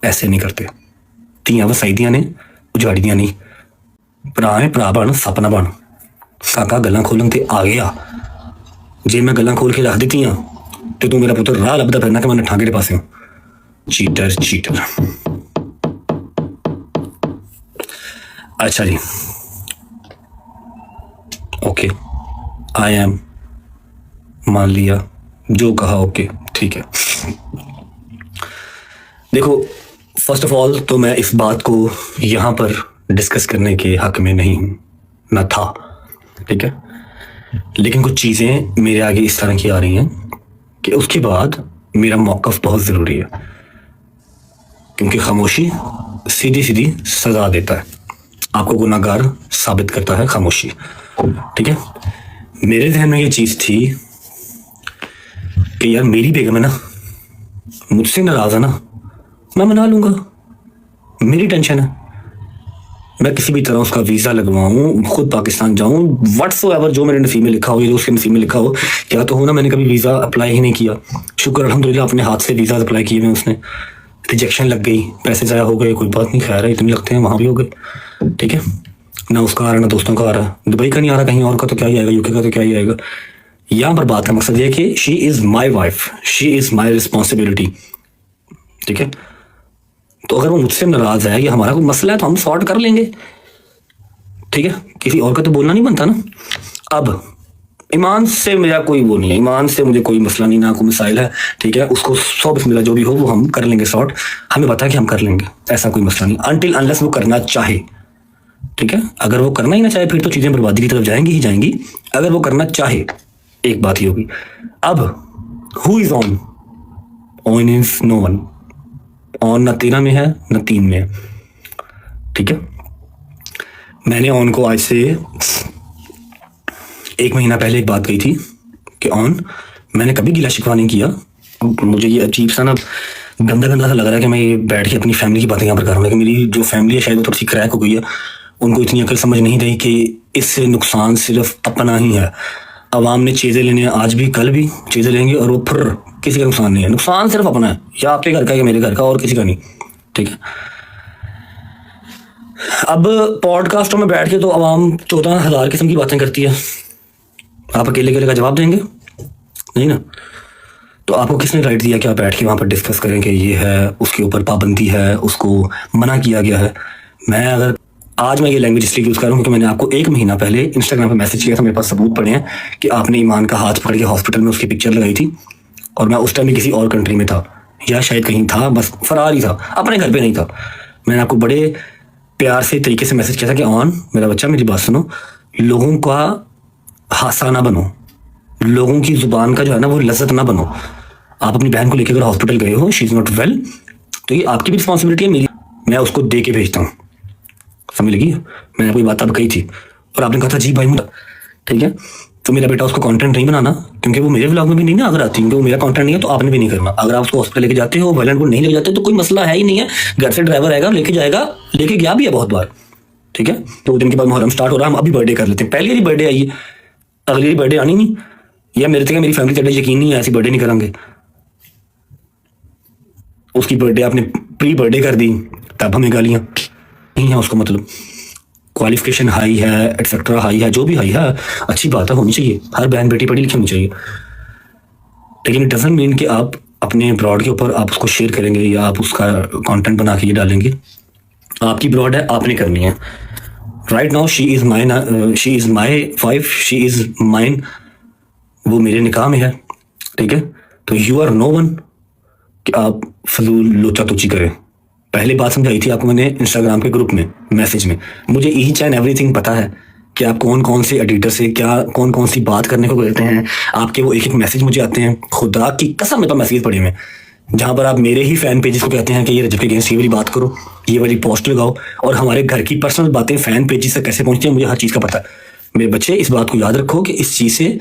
ऐसे नहीं करते। ਧੀਆਂ ਵਸਾਈਦੀਆਂ ਨੇ, ਉਜਾੜੀਆਂ ਨਹੀਂ। ਭਰਾ ਨੇ ਭਰਾ ਬਣ, ਸਪਨਾ ਬਣ। ਕਾਕਾ ਗੱਲਾਂ ਖੋਲਣ ਤੇ ਆ ਗਿਆ। ਜੇ ਮੈਂ ਗੱਲਾਂ ਖੋਲ ਕੇ ਰੱਖ ਦਿੱਤੀਆਂ ਤੇ ਤੂੰ ਮੇਰਾ ਪੁੱਤਰ ਰਾਹ ਲੱਭਦਾ ਫਿਰਨਾ ਕਿ ਮੈਂ ਨੱਠਾਂ ਕਿਹੜੇ ਪਾਸਿਓਂ। चीटर। अच्छा जी, ओके, आई एम, मान लिया, जो कहा ओके, ठीक है। देखो, फर्स्ट ऑफ ऑल तो मैं इस बात को यहाँ पर डिस्कस करने के हक में नहीं हूँ, ना था, ठीक है। लेकिन कुछ चीज़ें मेरे आगे इस तरह की आ रही हैं कि उसके बाद मेरा मौक़िफ़ बहुत ज़रूरी है, क्योंकि खामोशी सीधी सीधी सजा देता है, आपको गुनाहगार साबित करता है खामोशी, ठीक है। मेरे ध्यान में ये चीज़ थी कि यार मेरी बेगम है ना, मुझसे नाराज़ है ना, मैं मना लूँगा, मेरी टेंशन है। मैं किसी भी तरह उसका वीज़ा लगवाऊँ, खुद पाकिस्तान जाऊँ, व्हाट्सएवर जो मेरे नसीब में लिखा हो या जो उसके नसीब में लिखा हो, या तो हो ना मैंने कभी वीज़ा अप्लाई ही नहीं किया, शुक्र अल्हम्दुलिल्लाह अपने हाथ से वीज़ा अप्लाई किए हुए, उसने रिजेक्शन लग गई, पैसे ज़ाया हो गए, कोई बात नहीं, खैर है, इतने लगते हैं, वहाँ भी हो गए, ठीक है। ना उसका आ रहा, ना दोस्तों का आ रहा, दुबई का नहीं आ रहा, कहीं और का तो क्या ही आएगा, यूके का तो क्या ही आएगा। यहाँ पर बात का मकसद ये कि she is my wife, she is my responsibility, ठीक है। तो अगर वो मुझसे नाराज़ है या हमारा कोई मसला है तो हम सॉर्ट कर लेंगे, ठीक है, किसी और का तो बोलना नहीं बनता ना। अब ईमान से मेरा कोई वो नहीं है, ईमान से मुझे कोई मसला नहीं, ना कोई मिसाइल है, ठीक है। उसको 100 बिस्मिल्लाह जो भी हो वो हम कर लेंगे सॉर्ट, हमें पता है कि हम कर लेंगे, ऐसा कोई मसला नहीं, अनटिल अनलेस वो करना चाहे, ठीक है। अगर वो करना ही ना चाहे फिर तो चीज़ें बर्बादी की तरफ जाएंगी ही जाएंगी। अगर वो करना चाहे एक बात ही होगी। अब who is on? On is no one. On ना 13 में है ना 3 में है, ठीक है। मैंने ऑन को आज से 1 महीना पहले एक बात कही थी कि ऑन, मैंने कभी गिला शिकवा नहीं किया। मुझे ये अजीब सा ना गंदा सा लग रहा है कि मैं ये बैठ के अपनी फैमिली की बातें यहाँ पर कर रहा हूँ, लेकिन मेरी जो फैमिली है शायद वो थोड़ी सी क्रैक हो गई है, उनको इतनी अकल समझ नहीं रही कि इससे नुकसान सिर्फ अपना ही है। अवाम ने चीज़ें लेनी है, आज भी कल भी चीज़ें लेंगे और वो फिर किसी का नुकसान नहीं है, नुकसान सिर्फ अपना है, या आपके घर का या मेरे घर का, और किसी का नहीं, ठीक है। अब पॉडकास्टों में बैठ के तो अवाम 14,000 किस्म की बातें करती है, आप अकेले अकेले का जवाब देंगे नहीं ना। तो आपको किसने राइट दिया कि आप बैठ के वहाँ पर डिस्कस करें कि ये है, उसके ऊपर पाबंदी है, उसको मना किया गया है। मैं अगर आज मैं ये लैंग्वेज इसलिए यूज़ कर रहा हूँ क्योंकि मैंने आपको 1 महीना पहले इंस्टाग्राम पर मैसेज किया था, मेरे पास सबूत पड़े हैं कि आपने ईमान का हाथ पकड़ के हॉस्पिटल में उसकी पिक्चर लगाई थी, और मैं उस टाइम में किसी और कंट्री में था या शायद कहीं था, बस फरार ही था, अपने घर पर नहीं था। मैंने आपको बड़े प्यार से तरीके से मैसेज किया था कि ऑन मेरा बच्चा मेरी बात सुनो, लोगों का हासा ना बनो, लोगों की जुबान का जो है ना वो लज्जत ना बनो। आप अपनी बहन को लेकर अगर हॉस्पिटल गए हो, शी इज़ नॉट वेल, तो ये आपकी भी रिस्पॉन्सिबिलिटी है, मेरी, मैं उसको दे के भेजता हूँ, समझ लगी। मैंने कोई बात अब कही थी और आपने कहा था जी भाई मुझे, ठीक है। तो मेरा बेटा उसको कंटेंट नहीं बनाना, क्योंकि वो मेरे व्लॉग में भी नहीं ना अगर आती, क्योंकि वो मेरा कंटेंट नहीं है, तो आपने भी नहीं करना। अगर आप उसको हॉस्पिटल लेके जाते हो, वायलेंट को नहीं लेके जाते तो कोई मसला है ही नहीं है, घर से ड्राइवर आएगा लेके जाएगा, लेके गया भी है बहुत बार, ठीक है। 2 दिन के बाद मुहर्रम स्टार्ट हो रहा है, हम अभी बर्थडे कर लेते हैं, पहली बर्थडे आई है, अगली बर्थडे आनी नहीं, या मेरे तक मेरी फैमिली तेरे यकीन नहीं है ऐसी बर्थडे नहीं करेंगे। उसकी बर्थडे आपने प्री बर्थडे कर दी, तब हमें गालियाँ नहीं है, उसको मतलब क्वालिफिकेशन हाई है, एटसेट्रा हाई है, जो भी हाई है, अच्छी बात है, होनी चाहिए, हर बहन बेटी पढ़ी लिखी होनी चाहिए, लेकिन इट डजंट मीन कि आप अपने ब्रॉड के ऊपर आप उसको शेयर करेंगे या आप उसका कंटेंट बना के ये डालेंगे। आपकी ब्रॉड है, आपने करनी है। Right now she is my wife, she is mine, वो मेरे निकाह में है, ठीक है। तो यू आर नो वन कि आप फजूल लोचा तुची करें। पहले बात समझाई थी आपको मैंने इंस्टाग्राम के ग्रुप में मैसेज में, मुझे ईच एंड एवरीथिंग पता है कि आप कौन कौन से एडिटर से क्या कौन कौन सी बात करने को कहते हैं, आपके वो एक मैसेज मुझे आते हैं, खुदा की कसम मेरे पास मैसेज पड़े हुए जहाँ पर आप मेरे ही फैन पेजेस को कहते हैं कि ये रजब के अगेंस्ट ये वाली बात करो, ये वाली पोस्ट लगाओ, और हमारे घर की पर्सनल बातें फैन पेजेस से कैसे पहुँचती हैं मुझे हर चीज़ का पता है। मेरे बच्चे इस बात को याद रखो कि इस चीज़ से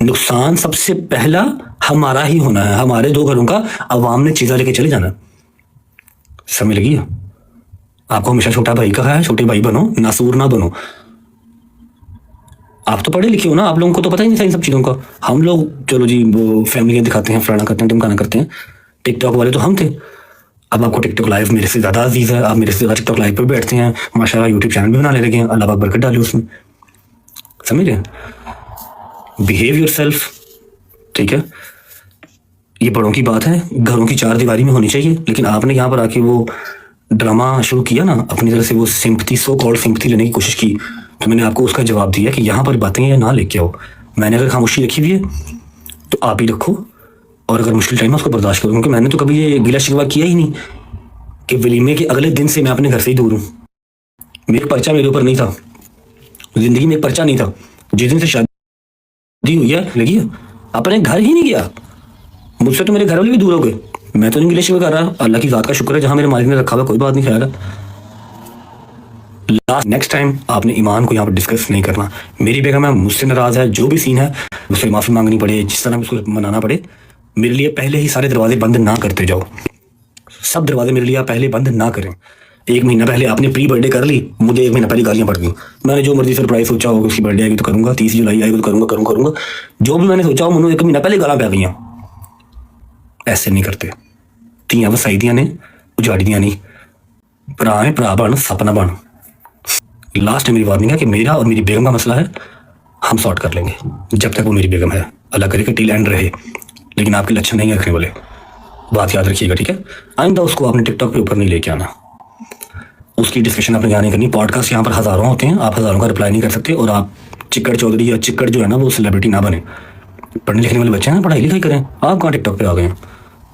नुकसान सबसे पहला हमारा ही होना है, हमारे 2 घरों का, अवाम ने चीज़ा लेके चले जाना, समझ लगी। आपको हमेशा छोटा भाई कहा है, छोटे भाई बनो, नासूर ना बनो। आप तो पढ़े लिखे हो ना, आप लोगों को तो पता ही नहीं था इन सब चीज़ों का। हम लोग चलो जी वो फैमिली दिखाते हैं, फलाना करते हैं, टिमकाना करते हैं, टिकटॉक वाले तो हम थे। अब आपको टिकटॉक लाइव मेरे से ज़्यादा अजीज़ है, आप मेरे से ज़्यादा टिकटॉक लाइव पे बैठते हैं, माशाल्लाह यूट्यूब चैनल भी बना ले लगे हैं, अल्लाह पाक बरकत डाली उसमें। समझ रहे हैं? बिहेव योरसेल्फ, ठीक है? ये बड़ों की बात है, घरों की चार दीवारी में होनी चाहिए, लेकिन आपने यहाँ पर आके वो ड्रामा शुरू किया ना, अपनी तरह से वो सिंपथी, सो कॉल्ड सिंपथी लेने की कोशिश की, तो मैंने आपको उसका जवाब दिया कि यहाँ पर बातें या ना लेके आओ। मैंने अगर खामोशी रखी हुई है तो आप ही रखो, और अगर मुश्किल टाइम है उसको बर्दाश्त करो, क्योंकि मैंने तो कभी ये गिला शिकवा किया ही नहीं कि वलीमे के अगले दिन से मैं अपने घर से ही दूर हूँ। मेरा पर्चा मेरे ऊपर नहीं था, जिंदगी में एक पर्चा नहीं था। जिस दिन से शादी हुई है लगी है, अपने घर ही नहीं गया। मुझसे तो मेरे घर वाले भी दूर हो गए, मैं तो नहीं गिले शिकवे कर रहा, अल्लाह की ज़ात का शुक्र है जहाँ मेरे मालिक ने रखा हुआ, कोई बात नहीं ख्याल है। नेक्स्ट टाइम आपने ईमान को यहाँ पर डिस्कस नहीं करना। मेरी बेगम है, मुझसे नाराज़ है, जो भी सीन है उससे माफ़ी मांगनी पड़े, जिस तरह उसको मनाना पड़े, मेरे लिए पहले ही सारे दरवाजे बंद ना करते जाओ। सब दरवाजे मेरे लिए आप पहले बंद ना करें। 1 महीना पहले आपने प्री बर्थडे कर ली, मुझे 1 महीना पहले गालियाँ पड़ गई। मैंने जो मर्जी सरप्राइज सोचा होगा, उसकी बर्थडे आएगी तो करूँगा, 30 जुलाई आएगी तो करूँगा। जो भी मैंने सोचा हो, मुझे 1 महीना पहले गाला पै गई। ऐसे नहीं करते। ਧੀਆਂ ਵਸਾਈ ਦੀਆਂ ਨੇ, उजाड़ी नहीं। भरा है भरा बन, सपना बन। लास्ट मेरी वार्निंग है कि मेरा और मेरी बेगम का मसला है, हम सॉर्ट कर लेंगे जब तक वो मेरी बेगम है। अल्लाह करे कि टिल एंड रहे, लेकिन आपके लक्षण नहीं रखने वाले, बात याद रखिएगा, ठीक है? आइंदा उसको आपने टिकटॉक पे ऊपर नहीं लेके आना, उसकी डिस्कशन आपने यहाँ नहीं करनी। पॉडकास्ट यहाँ पर हज़ारों होते हैं, आप हज़ारों का रिप्लाई नहीं कर सकते, और आप चिक्कड़ चौधरी या चिक्कड़ जो है ना, वो सेलिब्रिटी ना बने। पढ़ने लिखने वाले बच्चे हैं ना, पढ़ाई लिखाई करें। आप कहाँ टिकटॉक पे आ गए हैं?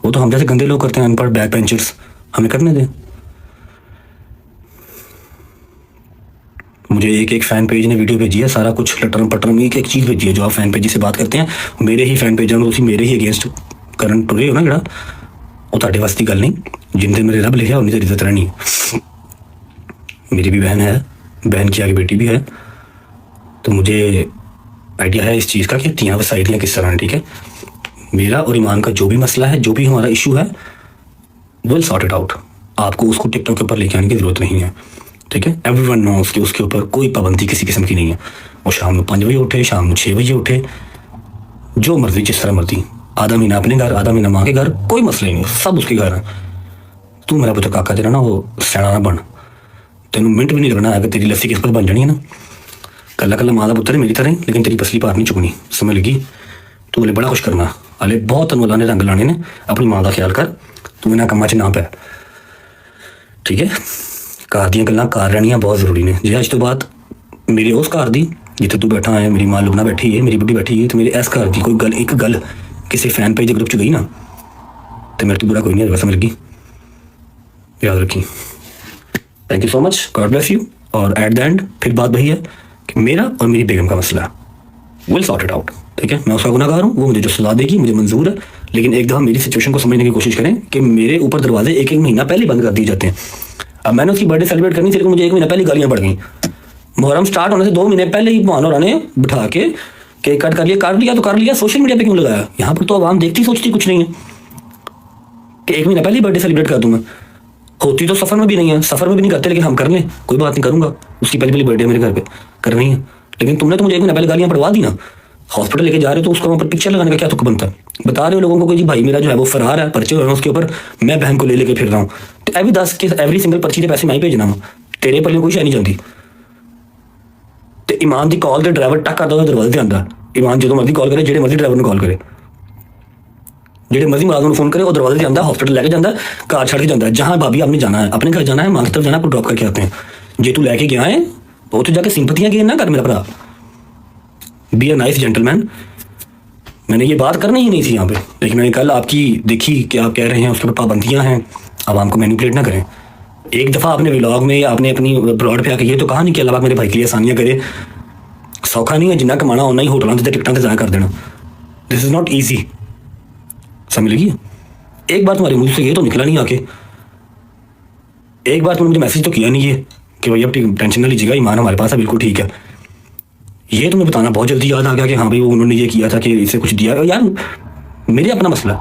वो तो हम जैसे गंदे लोग करते हैं, अनपढ़ बैक बेंचर्स, हमें करने दें। मुझे एक फ़ैन पेज ने वीडियो भेजी है, सारा कुछ लटरम पटरम, एक चीज़ भेजी है जो आप फ़ैन पेज से बात करते हैं, मेरे ही फ़ैन पेज में, मेरे ही अगेंस्ट करन टुरे हो ना जरा, वो ਤੁਹਾਡੇ वास्ते गल नहीं। जिनसे मेरे रब लिखा उन्हीं से इज्जत रहनी है। मेरी भी बहन है, बहन की आगे बेटी भी है, तो मुझे आइडिया है इस चीज़ का कि तियाँ वसाइलियाँ किस तरह हैं, ठीक है? मेरा और ईमान का जो भी मसला है, जो भी हमारा इशू है, विल सॉर्ट इट आउट। आपको उसको टिकटॉक के ऊपर लेके आने की ज़रूरत नहीं है, ठीक है? एवरीवन नोस कि उसके ऊपर कोई पाबंदी किसी किस्म की नहीं है। वो शाम को 5 बजे उठे, शाम को 6 बजे उठे, जो मर्जी, जिस तरह मर्जी, आधा महीना अपने घर, आधा महीना माँ के घर, कोई मसला ही नहीं, सब उसके घर है। तू मेरा पुत्र काका तेरा ना वो सैना ना बन, तेन मिनट भी नहीं लगना है कि तेरी लस्सी किस पर बन जानी है ना। कला कला माँ का पुत्र है मेरी तरह, लेकिन तेरी पसली पार नहीं चुकनी, समझ लगी? तू बोले बड़ा कुछ करना, हाले बहुत तन ने रंग लाने ने, अपनी माँ का ख्याल कर, तू इन्होंने कम्मा च ना पै, ठीक है? घर दी गल्लां घर रहनियां बहुत जरूरी ने। जे अज तो बाद मेरे उस घर दी जिथे तू बैठा है, मेरी मां लुबना बैठी है, मेरी बुढ़ी बैठी है, तो मेरे इस घर की कोई गल, एक गल किसी फैन पेज ग्रुप च गई ना, तो मेरे तो बुरा कोई नहीं होगा, समझ लगी? याद रखी। Thank you so much, God bless you. और एट द एंड फिर बात वही है कि मेरा और मेरी बेगम का मसला विल सॉर्ट इट आउट, ठीक है? मैं उसका गुनाहगार हूँ, वो मुझे जो सजा देगी मुझे मंजूर है, लेकिन एक दफ़ा मेरी सिचुएशन को समझने की कोशिश करें कि मेरे ऊपर दरवाजे 1 महीना पहले बंद कर दिए जाते हैं। अब मैंने उसकी बर्थडे सेलिब्रेट करनी थी, लेकिन मुझे 1 महीना पहले गालियाँ पड़ गई। मुहर्रम स्टार्ट होने से 2 महीने पहले ही मोहन और ने बिठा के केक कट कर लिया तो कर लिया, सोशल मीडिया पे क्यों लगाया? यहाँ पर तो आवाम देखती सोचती कुछ नहीं है कि 1 महीना पहले ही बर्थडे सेलिब्रेट कर दूँ मैं। होती तो सफ़र में भी नहीं है, सफ़र में भी नहीं करते, लेकिन हम कर लें, कोई बात नहीं, करूँगा। उसकी पहली बर्थडे मेरे घर पे करनी है, लेकिन तुमने तो मुझे 1 महीना पहले गालियाँ पड़वा दी ना। हॉस्पिटल लेके जा रहे हो तो उसको वहाँ पर पिक्चर लगाने का क्या तुक बनता है? बता रहे हो लोगों को कि जी भाई मेरा जो है वो फरार है, पर्चे हुए हैं उसके ऊपर, मैं बहन को ले लेके फिर रहा हूँ, तो एवरी 10 के एवरी सिंगल पर्ची के पैसे मैं ही भेजना हूँ, तेरे पर कोई शय नहीं जाती। तो ईमान की कॉल तो ड्राइवर टक करता दरवाजे से आता, ईमान जो मर्जी कॉल करे, जेडे मर्जी ड्राइवर कॉल करे, जेडे मर्जी मुलाजम फोन करे, वो दरवाजे से आता, हॉस्पिटल लेके जाता, कार छड़ के जाता है, जहाँ भाभी आपने जाना है, अपने घर जाना है, मां की तरफ जाना है, ड्रॉप करके आते हैं। जे तू लैके गया है तो उत्थे जाके सिंपतियां गेन ना कर मेरा भरा, बी अ नाइस जेंटलमैन। मैंने ये बात करनी ही नहीं थी यहाँ पे, लेकिन मैंने कल आपकी देखी कि आप कह रहे हैं उसके ऊपर पाबंदियाँ हैं, आवाम को मैनिपुलेट ना करें। एक दफ़ा आपने व्लॉग में या आपने अपनी ब्लॉग पे आके ये तो कहा नहीं कि अल्लाह पाक मेरे भाई के लिए आसानियाँ करे। सौखा नहीं है, जिन्ना कमाना उन्ना ही होटलों से टिकटां से ज़ाया कर देना। दिस इज़ नॉट ईजी, समझ लगी? एक बार तुम्हारे मुँह से ये तो निकला नहीं आके, एक बार तुमने मुझे मैसेज तो किया नहीं है कि भैया टेंशन ना लीजिएगा, ईमान हमारे पास है, बिल्कुल ठीक है। ये तुम्हें बताना बहुत जल्दी याद आ गया कि हाँ भाई वो उन्होंने ये किया था कि इसे कुछ दिया। यार मेरे अपना मसला,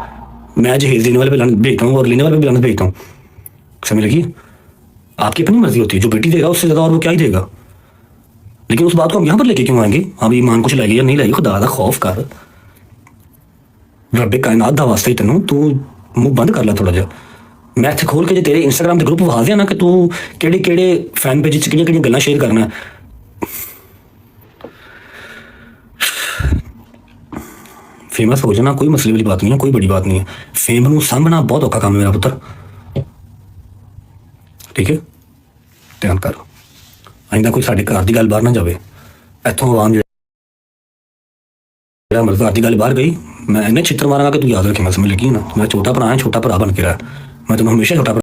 मैं जहेज देने वाले पे लानत भेजता हूँ और लेने वाले पे लानत भेजता हूँ, समझ लगी? आपकी अपनी मर्जी होती है, जो बेटी देगा उससे ज़्यादा और वो क्या ही देगा। लेकिन उस बात को हम यहाँ पर लेके क्यों आएंगे? हाँ भाई ईमान कुछ लाएगी या नहीं लाएगी, खुदा दा खौफ कर, रब कायनात दा वास्ते ही तेनों तू मुँह बंद कर ला थोड़ा जा। मैं इत्थे खोल के जे तेरे इंस्टाग्राम के ग्रुप विखा दिया ना कि तू केड़े केड़े फैन पेज च किहड़ियां गल्लां शेयर करना। फेमस हो जाना कोई मसले वाली बात नहीं है, कोई बड़ी बात नहीं है। फेम नूं सामभना बहुत औखा काम है मेरा पुत्र, ठीक है। ध्यान कर, आइंदा कोई साडे घर दी गल बाहर ना जावे। इत्थों आवाम जिहड़ा मतलब घर दी गल बाहर गई, मैं इन्ने छित्तर मारांगा कि तू याद रखेंगा, समझ लगी ना। मैं छोटा भरा है, छोटा भरा बन के रहा, मैं तेनों हमेशा छोटा